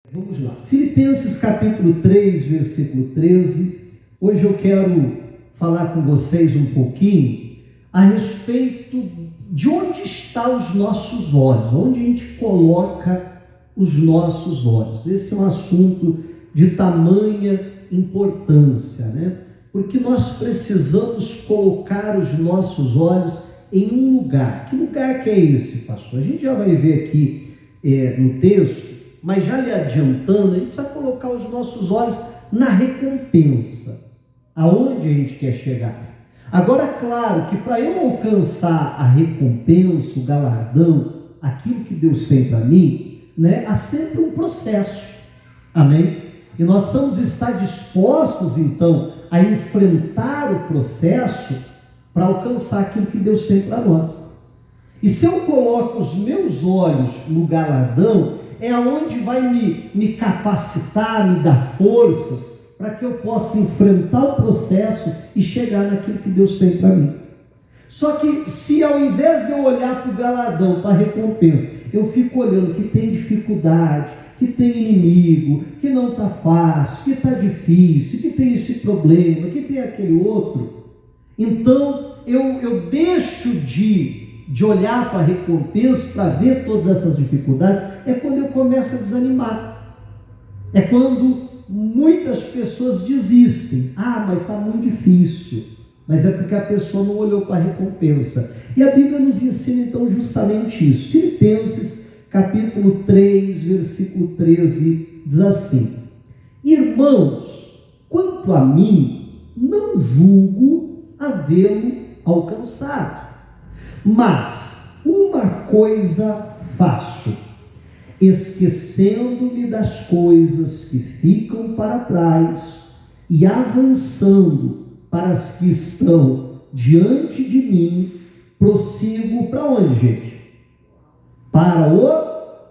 Vamos lá. Filipenses capítulo 3, versículo 13. Hoje eu quero falar com vocês um pouquinho a respeito de onde estão os nossos olhos, onde a gente coloca os nossos olhos. Esse é um assunto de tamanha importância, né? Porque nós precisamos colocar os nossos olhos em um lugar. Que lugar que é esse, pastor? A gente já vai ver aqui no texto, mas já lhe adiantando, a gente precisa colocar os nossos olhos na recompensa, aonde a gente quer chegar. Agora, claro que para eu alcançar a recompensa, o galardão, aquilo que Deus tem para mim, né, há sempre um processo, amém? E nós vamos estar dispostos, então, a enfrentar o processo para alcançar aquilo que Deus tem para nós. E se eu coloco os meus olhos no galardão, é aonde vai me capacitar, me dar forças para que eu possa enfrentar o processo e chegar naquilo que Deus tem para mim. Só que se ao invés de eu olhar para o galardão, para a recompensa, eu fico olhando que tem dificuldade, que tem inimigo, que não está fácil, que está difícil, que tem esse problema, que tem aquele outro, então eu deixo de olhar para a recompensa, para ver todas essas dificuldades, é quando eu começo a desanimar. É quando muitas pessoas desistem. Mas está muito difícil. Mas é porque a pessoa não olhou para a recompensa. E a Bíblia nos ensina então justamente isso. Filipenses capítulo 3, versículo 13, diz assim: Irmãos, quanto a mim, não julgo havê-lo alcançado. Mas uma coisa faço, esquecendo-me das coisas que ficam para trás e avançando para as que estão diante de mim, prossigo para onde, gente? Para o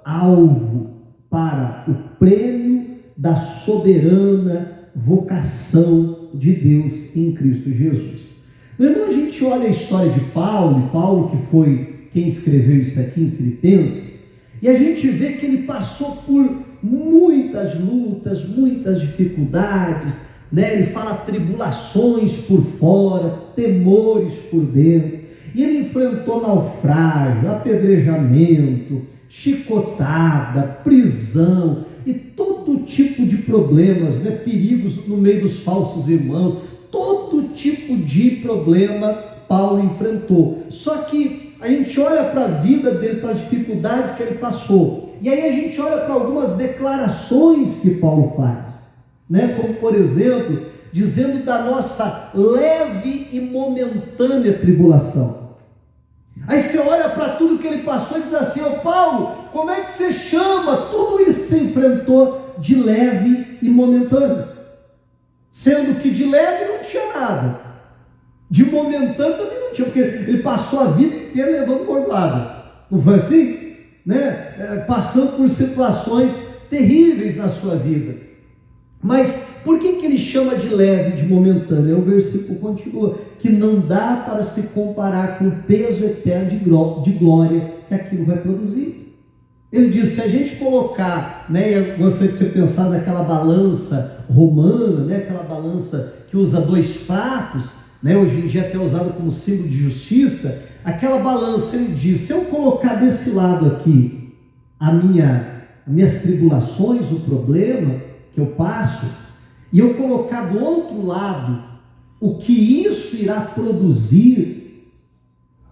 alvo, para o prêmio da soberana vocação de Deus em Cristo Jesus. Meu irmão, a gente olha a história de Paulo que foi quem escreveu isso aqui em Filipenses, e a gente vê que ele passou por muitas lutas, muitas dificuldades, né? Ele fala tribulações por fora, temores por dentro, e ele enfrentou naufrágio, apedrejamento, chicotada, prisão, e todo tipo de problemas, né? Perigos no meio dos falsos irmãos, todo tipo de problema Paulo enfrentou. Só que a gente olha para a vida dele, para as dificuldades que ele passou, e aí a gente olha para algumas declarações que Paulo faz, né? Como por exemplo, dizendo da nossa leve e momentânea tribulação. Aí você olha para tudo que ele passou e diz assim: Paulo, como é que você chama tudo isso que você enfrentou de leve e momentâneo? Sendo que de leve não tinha nada, de momentâneo também não tinha, porque ele passou a vida inteira levando bordoada, não foi assim? Né? Passando por situações terríveis na sua vida. Mas por que ele chama de leve, de momentâneo? O versículo continua, que não dá para se comparar com o peso eterno de glória que aquilo vai produzir. Ele diz, se a gente colocar, né, eu gostaria que você pensasse naquela balança romana, né, aquela balança que usa 2 pratos, né, hoje em dia até usada como símbolo de justiça, aquela balança, ele diz, se eu colocar desse lado aqui as minhas tribulações, o problema que eu passo, e eu colocar do outro lado o que isso irá produzir,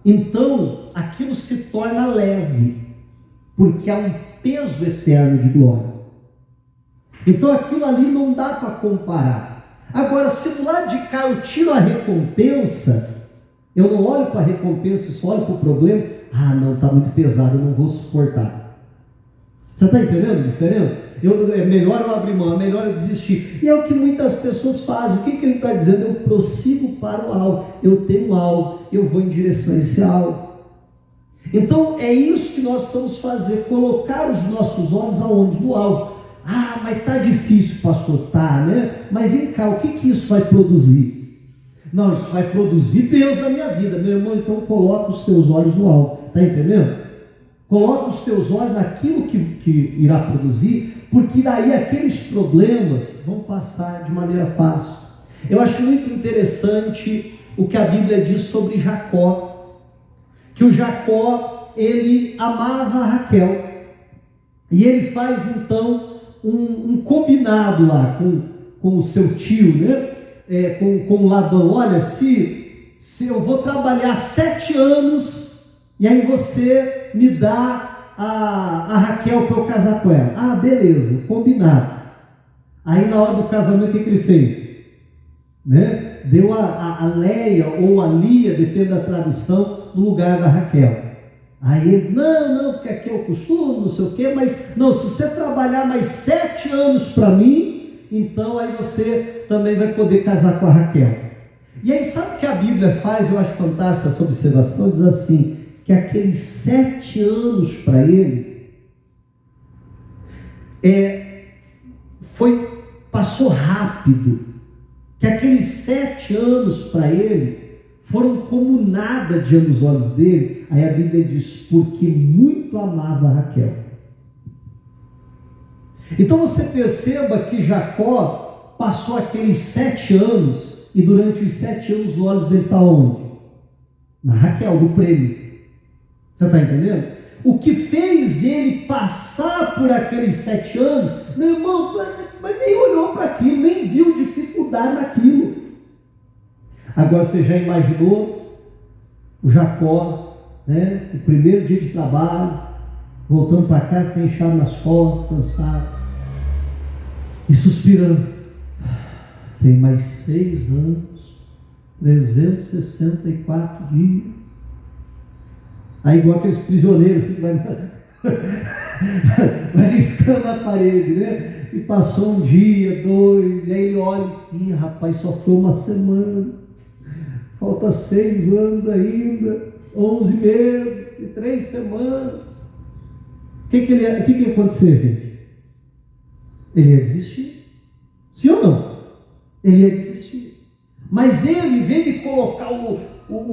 então aquilo se torna leve, porque há um peso eterno de glória. Então aquilo ali não dá para comparar. Agora, se do lado de cá eu tiro a recompensa, eu não olho para a recompensa e só olho para o problema, não, está muito pesado, eu não vou suportar. Você está entendendo a diferença? É melhor eu abrir mão, é melhor eu desistir. E é o que muitas pessoas fazem. O que ele está dizendo? Eu prossigo para o alvo, eu tenho um alvo, eu vou em direção a esse alvo. Então é isso que nós precisamos fazer, colocar os nossos olhos aonde? No alvo. Mas está difícil, pastor, tá, né? Mas vem cá, o que isso vai produzir? Não, isso vai produzir Deus na minha vida, meu irmão. Então coloca os teus olhos no alvo, está entendendo? Coloca os teus olhos naquilo que irá produzir, porque daí aqueles problemas vão passar de maneira fácil. Eu acho muito interessante o que a Bíblia diz sobre Jacó, que o Jacó, ele amava a Raquel, e ele faz então um combinado lá com o seu tio, né? Com Labão. Olha, se eu vou trabalhar 7 anos, e aí você me dá a Raquel para eu casar com ela. Ah, beleza, combinado. Aí na hora do casamento, o que ele fez? Né? Deu a Leia ou a Lia, depende da tradução, no lugar da Raquel. Aí ele diz, não, porque aqui é o costume, não sei o quê, mas não, se você trabalhar mais 7 anos para mim, então aí você também vai poder casar com a Raquel. E aí sabe o que a Bíblia faz? Eu acho fantástica essa observação, diz assim, que aqueles 7 anos para ele passou rápido, que aqueles 7 anos para ele foram como nada diante dos olhos dele. Aí a Bíblia diz, porque muito amava a Raquel. Então você perceba que Jacó passou aqueles 7 anos, e durante os 7 anos os olhos dele estão onde? Na Raquel, no prêmio. Você está entendendo? O que fez ele passar por aqueles 7 anos, meu irmão, mas nem olhou para aquilo, nem viu dificuldade naquilo. Agora você já imaginou o Jacó, né? O primeiro dia de trabalho, voltando para casa, tem inchado nas costas, cansado, e suspirando. Tem mais 6 anos, 364 dias. Aí igual aqueles prisioneiros, assim, que vai riscando na parede, né? E passou um dia, 2, e aí ele olha, ih, rapaz, só foi uma semana, falta 6 anos ainda, 11 meses e 3 semanas. O que ia acontecer, gente? Ele ia desistir, sim ou não? Ele ia desistir. Mas ele, em vez de colocar o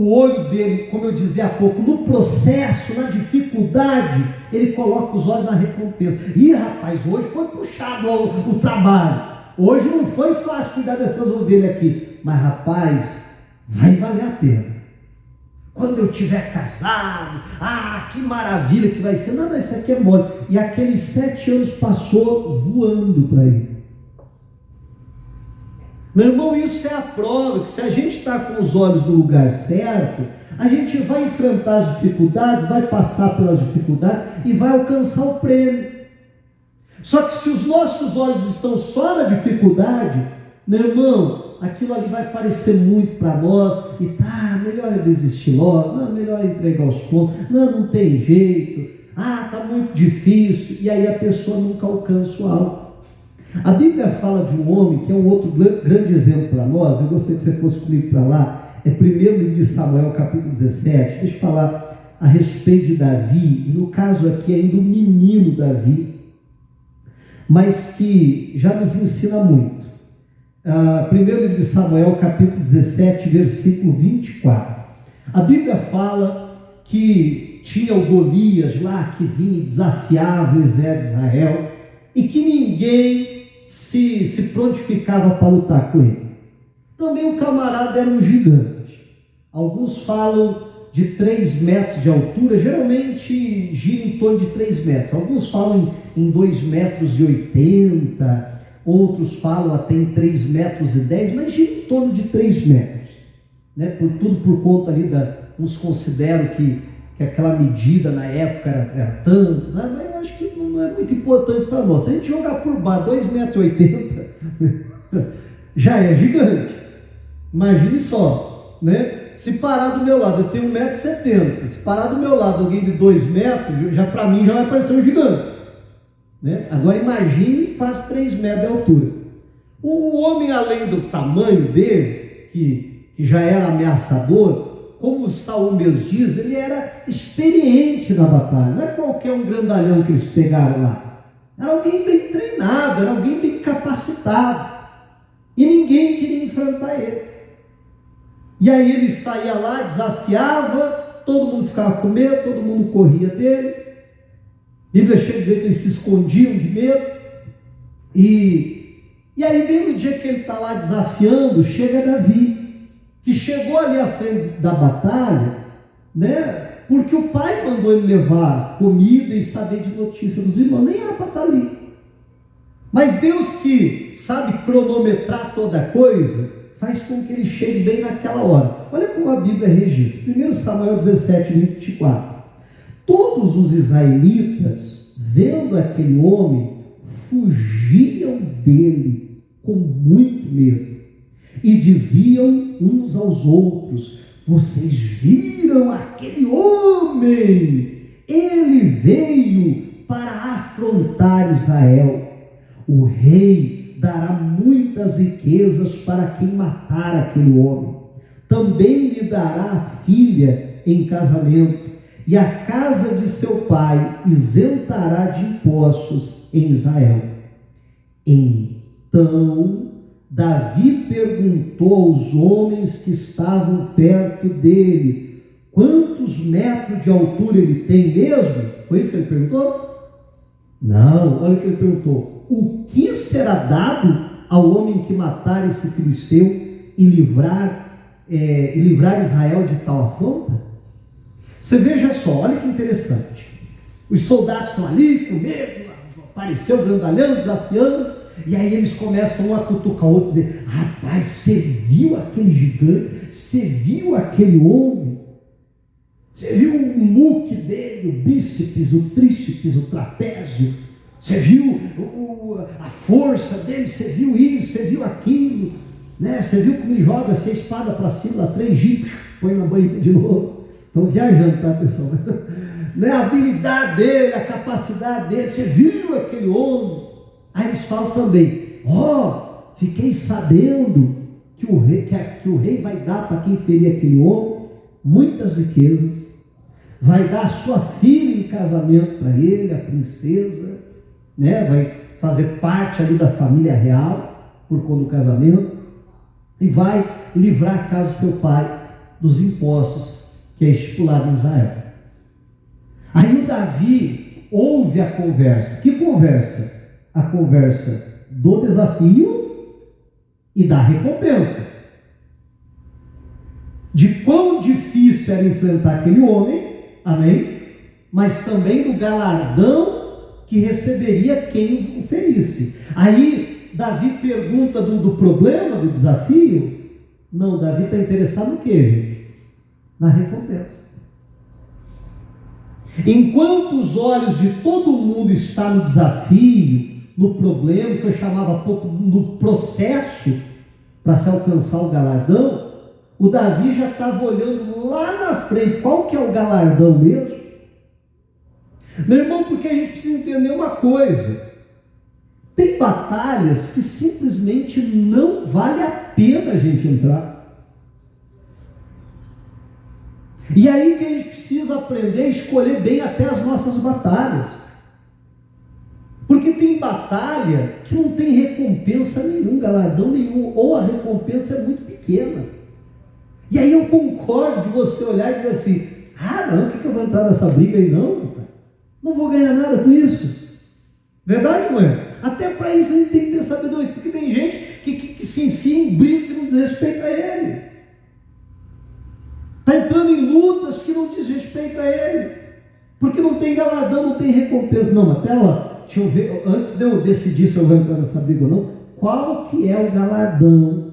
olho dele, como eu dizia há pouco, no processo, na dificuldade, ele coloca os olhos na recompensa. Ih, rapaz, hoje foi puxado o trabalho, hoje não foi fácil cuidar dessas ovelhas aqui, mas rapaz, vai valer a pena. Quando eu tiver casado, que maravilha que vai ser. Não, isso aqui é mole. E aqueles 7 anos passou voando para ele. Meu irmão, isso é a prova que se a gente está com os olhos no lugar certo, a gente vai enfrentar as dificuldades, vai passar pelas dificuldades e vai alcançar o prêmio. Só que se os nossos olhos estão só na dificuldade, meu irmão, aquilo ali vai parecer muito para nós, e melhor é desistir logo, não, melhor é entregar os pontos, não tem jeito, está muito difícil, e aí a pessoa nunca alcança o alvo. A Bíblia fala de um homem que é um outro grande exemplo para nós. Eu gostaria que você fosse comigo para lá. É 1º livro de Samuel, capítulo 17. Deixa eu falar a respeito de Davi, e no caso aqui ainda o menino Davi, mas que já nos ensina muito. 1º livro de Samuel, capítulo 17, versículo 24. A Bíblia fala que tinha o Golias lá, que vinha e desafiava o exército de Israel, e que ninguém se prontificava para lutar com ele. Também o camarada era um gigante. Alguns falam de 3 metros de altura, geralmente gira em torno de 3 metros. Alguns falam em 2,80 metros, outros falam até em 3,10 metros, mas gira em torno de 3 metros. Né? Tudo por conta ali uns consideram que aquela medida na época era tanto, né? Mas eu acho que não é muito importante para nós. Se a gente jogar por baixo 2,80 metros, já é gigante. Imagine só, né? Se parar do meu lado, eu tenho 1,70 m, se parar do meu lado alguém de 2 metros, já para mim já vai parecer um gigante, né? Agora imagine quase 3 metros de altura. O homem, além do tamanho dele, que já era ameaçador, como Saul mesmo diz, ele era experiente na batalha. Não é qualquer um grandalhão que eles pegaram lá. Era alguém bem treinado, era alguém bem capacitado. E ninguém queria enfrentar ele. E aí ele saía lá, desafiava, todo mundo ficava com medo, todo mundo corria dele. Bíblia chega a dizer que eles se escondiam de medo. E aí, bem no dia que ele está lá desafiando, chega Davi, que chegou ali à frente da batalha, né? Porque o pai mandou ele levar comida e saber de notícia dos irmãos, nem era para estar ali. Mas Deus, que sabe cronometrar toda coisa, faz com que ele chegue bem naquela hora. Olha como a Bíblia registra, 1 Samuel 17, 24. Todos os israelitas, vendo aquele homem, fugiam dele com muito medo e diziam uns aos outros: vocês viram aquele homem? Ele veio para afrontar Israel. O rei dará muitas riquezas para quem matar aquele homem. Também lhe dará a filha em casamento, e a casa de seu pai isentará de impostos em Israel. Então Davi perguntou aos homens que estavam perto dele: quantos metros de altura ele tem mesmo? Foi isso que ele perguntou? Não, olha o que ele perguntou: o que será dado ao homem que matar esse filisteu e livrar Israel de tal afronta? Você veja só, olha que interessante. Os soldados estão ali com medo, apareceu o grandalhão desafiando, e aí eles começam um a cutucar o outro, dizer: rapaz, você viu aquele gigante? Você viu aquele homem? Você viu o muque dele, o bíceps, o tríceps, o trapézio? Você viu a força dele? Você viu isso? Você viu aquilo? Né? Você viu como ele joga assim, a espada para cima, 3 gipos, põe na banheira de novo. Estão viajando, tá, pessoal? Né? A habilidade dele, a capacidade dele. Você viu aquele homem? Aí eles falam também: fiquei sabendo que o rei vai dar para quem ferir aquele homem muitas riquezas, vai dar a sua filha em casamento para ele, a princesa, né? Vai fazer parte ali da família real por conta do casamento, e vai livrar a casa do seu pai dos impostos que é estipulado em Israel. Aí o Davi ouve a conversa. Que conversa? A conversa do desafio e da recompensa. De quão difícil era enfrentar aquele homem, amém? Mas também do galardão que receberia quem o ferisse. Aí Davi pergunta do problema, do desafio. Não, Davi está interessado no quê, gente? Na recompensa. Enquanto os olhos de todo mundo estão no desafio, no problema, que eu chamava há pouco no processo para se alcançar o galardão, o Davi já estava olhando lá na frente. Qual que é o galardão mesmo? Meu irmão, porque a gente precisa entender uma coisa: tem batalhas que simplesmente não vale a pena a gente entrar. E aí que a gente precisa aprender a escolher bem até as nossas batalhas. Porque tem batalha que não tem recompensa nenhum, galardão nenhum, ou a recompensa é muito pequena. E aí eu concordo de você olhar e dizer assim: não, por que eu vou entrar nessa briga aí não? Não vou ganhar nada com isso. Verdade, não é? Até para isso a gente tem que ter sabedoria, porque tem gente que se enfia em briga que não diz respeito a ele. Está entrando em lutas que não diz respeito a ele, porque não tem galardão, não tem recompensa. Não, mas pera lá, deixa eu ver, antes de eu decidir se eu vou entrar nessa briga ou não, qual que é o galardão?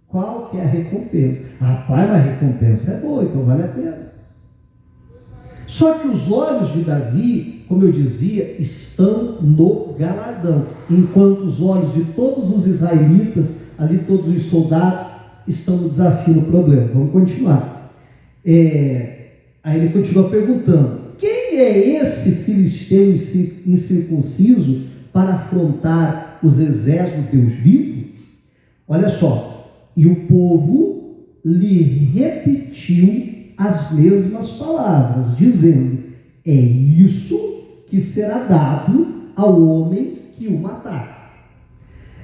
Qual que é a recompensa? Rapaz, mas a recompensa é boa, então vale a pena. Só que os olhos de Davi, como eu dizia, estão no galardão, enquanto os olhos de todos os israelitas, ali todos os soldados, estão no desafio, no problema. Vamos continuar. Aí ele continua perguntando: quem é esse filisteu incircunciso para afrontar os exércitos do Deus vivo? Olha só, e o povo lhe repetiu as mesmas palavras, dizendo: é isso que será dado ao homem que o matar.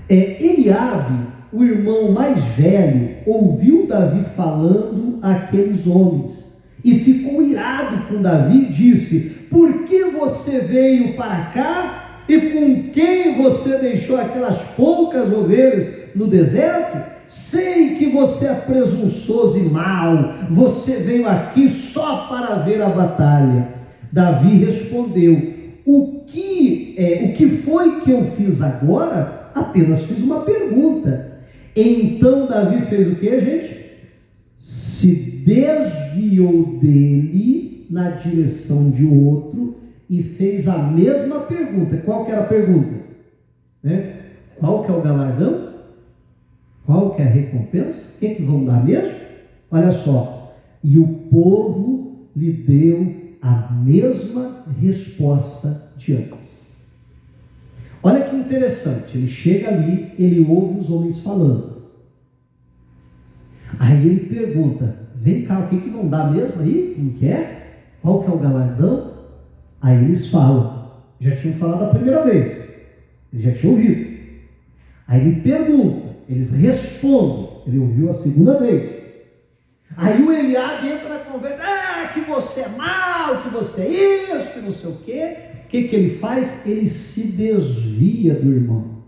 Eliabe, o irmão mais velho, ouviu Davi falando àqueles homens e ficou irado com Davi e disse: por que você veio para cá e com quem você deixou aquelas poucas ovelhas no deserto? Sei que você é presunçoso e mau, você veio aqui só para ver a batalha. Davi respondeu: o que foi que eu fiz agora? Apenas fiz uma pergunta. Então Davi fez o que, gente? Se desviou dele na direção de outro e fez a mesma pergunta. Qual que era a pergunta? Qual que é o galardão? Qual que é a recompensa? O que é que vão dar mesmo? Olha só. E o povo lhe deu a mesma resposta de antes. Olha que interessante. Ele chega ali, ele ouve os homens falando. Aí ele pergunta: vem cá, o que vão dar mesmo aí? Como que é? Qual que é o galardão? Aí eles falam. Já tinham falado a primeira vez. Ele já tinha ouvido. Aí ele pergunta. Eles respondem. Ele ouviu a segunda vez. Aí o Eliabe entra na conversa: que você é mau, que você é isso, que não sei o quê. O que ele faz? Ele se desvia do irmão.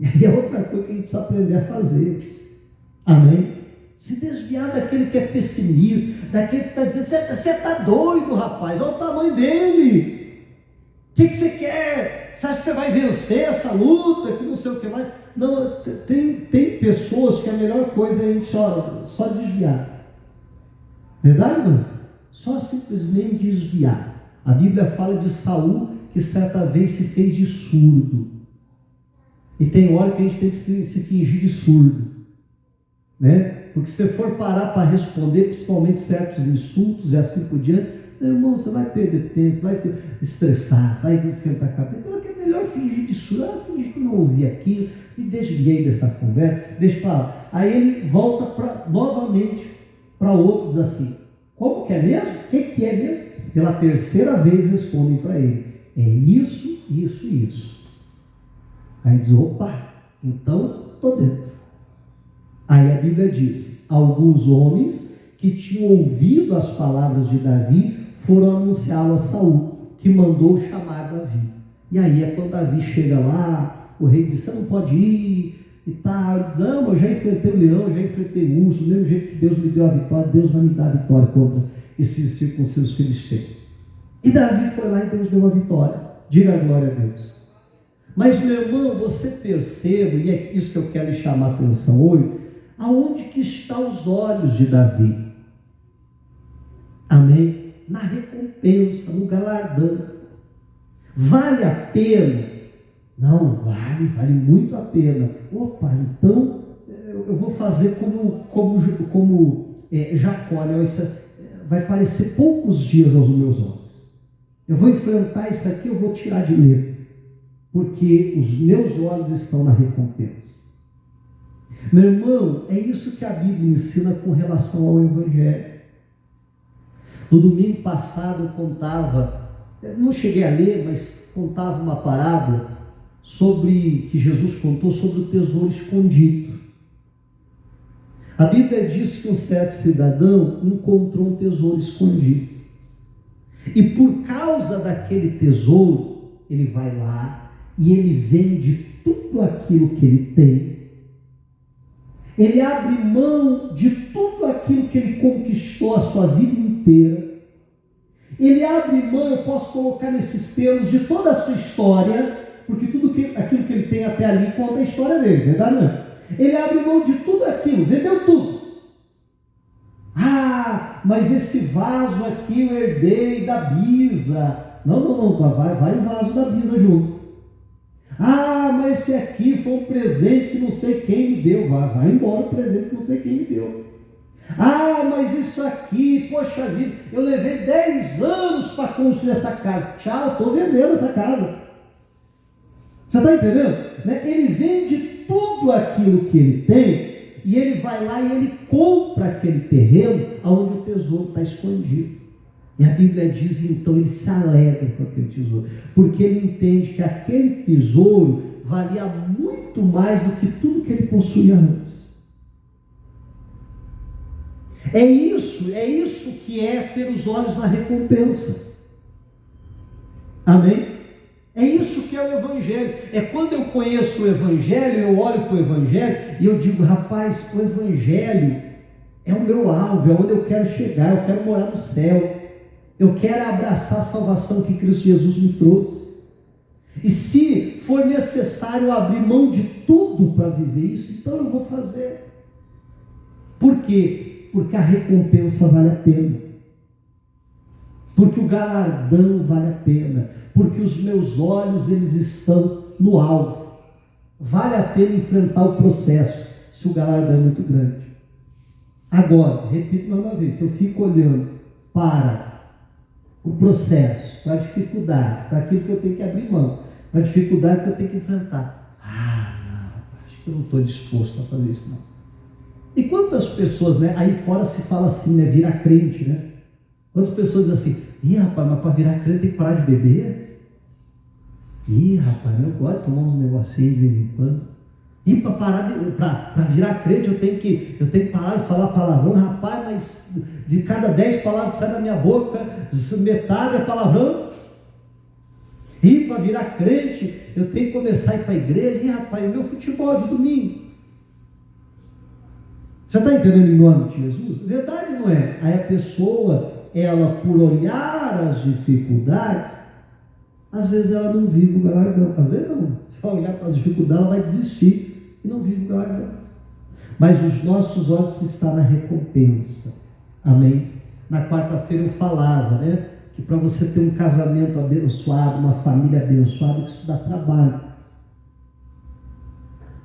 E aí é outra coisa que a gente precisa aprender a fazer. Amém? Se desviar daquele que é pessimista, daquele que está dizendo: você está doido, rapaz, olha o tamanho dele. O que você quer? Você acha que você vai vencer essa luta? Que não sei o que mais. Não, tem pessoas que a melhor coisa é a gente só desviar. Verdade, não? Só simplesmente desviar. A Bíblia fala de Saul, que certa vez se fez de surdo. E tem hora que a gente tem que se fingir de surdo, né? Porque se você for parar para responder, principalmente certos insultos e assim por diante, meu irmão, você vai perder tempo, você vai estressar, você vai esquentar a cabeça. Então é melhor fingir de surdo. Fingir que não ouvi aquilo, e desviei dessa conversa, deixa para lá. Aí ele volta novamente para o outro, diz assim: como que é mesmo? O que é mesmo? Pela terceira vez respondem para ele: é isso, isso e isso. Aí diz: opa, então estou dentro. Aí a Bíblia diz: alguns homens que tinham ouvido as palavras de Davi foram anunciá-lo a Saul, que mandou chamar Davi. E aí é quando Davi chega lá, o rei diz: você não pode ir e tal. Ele diz: não, eu já enfrentei o leão, já enfrentei o urso, do mesmo jeito que Deus me deu a vitória, Deus vai me dar a vitória contra esses circuncisos filisteus. E Davi foi lá e Deus deu a vitória. Diga a glória a Deus. Mas, meu irmão, você percebe, e é isso que eu quero lhe chamar a atenção hoje, aonde que estão os olhos de Davi? Amém? Na recompensa, no galardão. Vale a pena? Não, vale muito a pena. Opa, então eu vou fazer como Jacó, né? Isso vai parecer poucos dias aos meus olhos. Eu vou enfrentar isso aqui, eu vou tirar de letra, porque os meus olhos estão na recompensa. Meu irmão, é isso que a Bíblia ensina com relação ao Evangelho. No domingo passado eu contava, não cheguei a ler, mas contava uma parábola que Jesus contou sobre o tesouro escondido. A Bíblia diz que um certo cidadão encontrou um tesouro escondido. E por causa daquele tesouro, ele vai lá e ele vende tudo aquilo que ele tem. Ele abre mão de tudo aquilo que ele conquistou a sua vida inteira. Ele abre mão, eu posso colocar nesses termos, de toda a sua história, porque aquilo que ele tem até ali conta a história dele, verdade não é? Ele abre mão de tudo aquilo, vendeu tudo. Mas esse vaso aqui eu herdei da Bisa. Não, vai o vaso da Bisa junto. Mas esse aqui foi um presente que não sei quem me deu. Vai embora o presente que não sei quem me deu. Mas isso aqui, poxa vida, eu levei 10 anos para construir essa casa. Tchau, estou vendendo essa casa. Você está entendendo? Ele vende tudo aquilo que ele tem e ele vai lá e ele compra aquele terreno onde o tesouro está escondido. E a Bíblia diz, então, ele se alegra com aquele tesouro, porque ele entende que aquele tesouro valia muito mais do que tudo que ele possuía antes. É isso que é ter os olhos na recompensa. Amém? É isso que é o Evangelho. É quando eu conheço o Evangelho, eu olho para o Evangelho e eu digo, rapaz, o Evangelho é o meu alvo, é onde eu quero chegar, eu quero morar no céu. Eu quero abraçar a salvação que Cristo Jesus me trouxe. E se for necessário abrir mão de tudo para viver isso, então eu vou fazer. Por quê? Porque a recompensa vale a pena. Porque o galardão vale a pena. Porque os meus olhos, eles estão no alvo. Vale a pena enfrentar o processo, se o galardão é muito grande. Agora, repito mais uma vez, se eu fico olhando para o processo, para a dificuldade, para aquilo que eu tenho que abrir mão, para a dificuldade que eu tenho que enfrentar. Não, acho que eu não estou disposto a fazer isso, não. E quantas pessoas, né, aí fora se fala assim, né, virar crente, né? Quantas pessoas dizem assim, rapaz, mas para virar crente tem que parar de beber? Rapaz, eu gosto de tomar uns negocinhos de vez em quando. Para virar crente eu tenho que parar de falar palavrão, rapaz, mas de cada 10 palavras que saem da minha boca, metade é palavrão. Para virar crente eu tenho que começar a ir para a igreja. Rapaz, o meu futebol é de domingo. Você está entendendo em nome de Jesus? Verdade não é? Aí a pessoa, ela por olhar as dificuldades, às vezes ela não vive o galardão. Às vezes não. Se ela olhar para as dificuldades, ela vai desistir e não vive o galardão. Mas os nossos olhos estão na recompensa. Amém? Na quarta-feira eu falava, né? Que para você ter um casamento abençoado, uma família abençoada, que isso dá trabalho.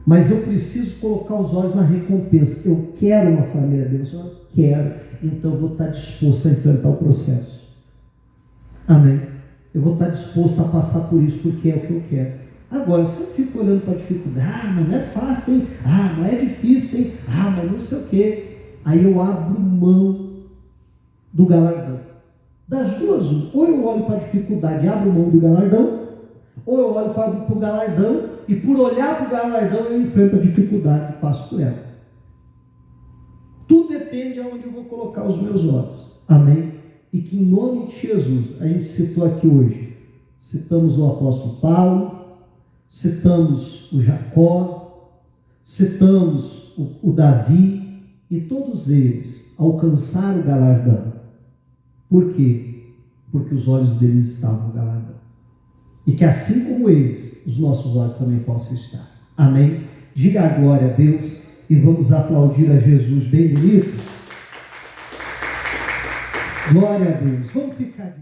Mas eu preciso colocar os olhos na recompensa. Eu quero uma família abençoada? Quero. Então eu vou estar disposto a enfrentar o processo. Amém? Eu vou estar disposto a passar por isso, porque é o que eu quero. Agora, se eu fico olhando para a dificuldade, mas não é fácil, hein? Mas é difícil, hein? Mas não sei o quê. Aí eu abro mão do galardão. Das duas, ou eu olho para a dificuldade e abro mão do galardão, ou eu olho para o galardão e por olhar para o galardão eu enfrento a dificuldade e passo por ela. Tudo depende de onde eu vou colocar os meus olhos. Amém? E que em nome de Jesus, a gente citou aqui hoje, citamos o apóstolo Paulo, citamos o Jacó, citamos o Davi, e todos eles alcançaram o galardão. Por quê? Porque os olhos deles estavam no galardão. E que assim como eles, os nossos olhos também possam estar. Amém? Diga a glória a Deus e vamos aplaudir a Jesus bem bonito. Glória a Deus. Vamos ficar de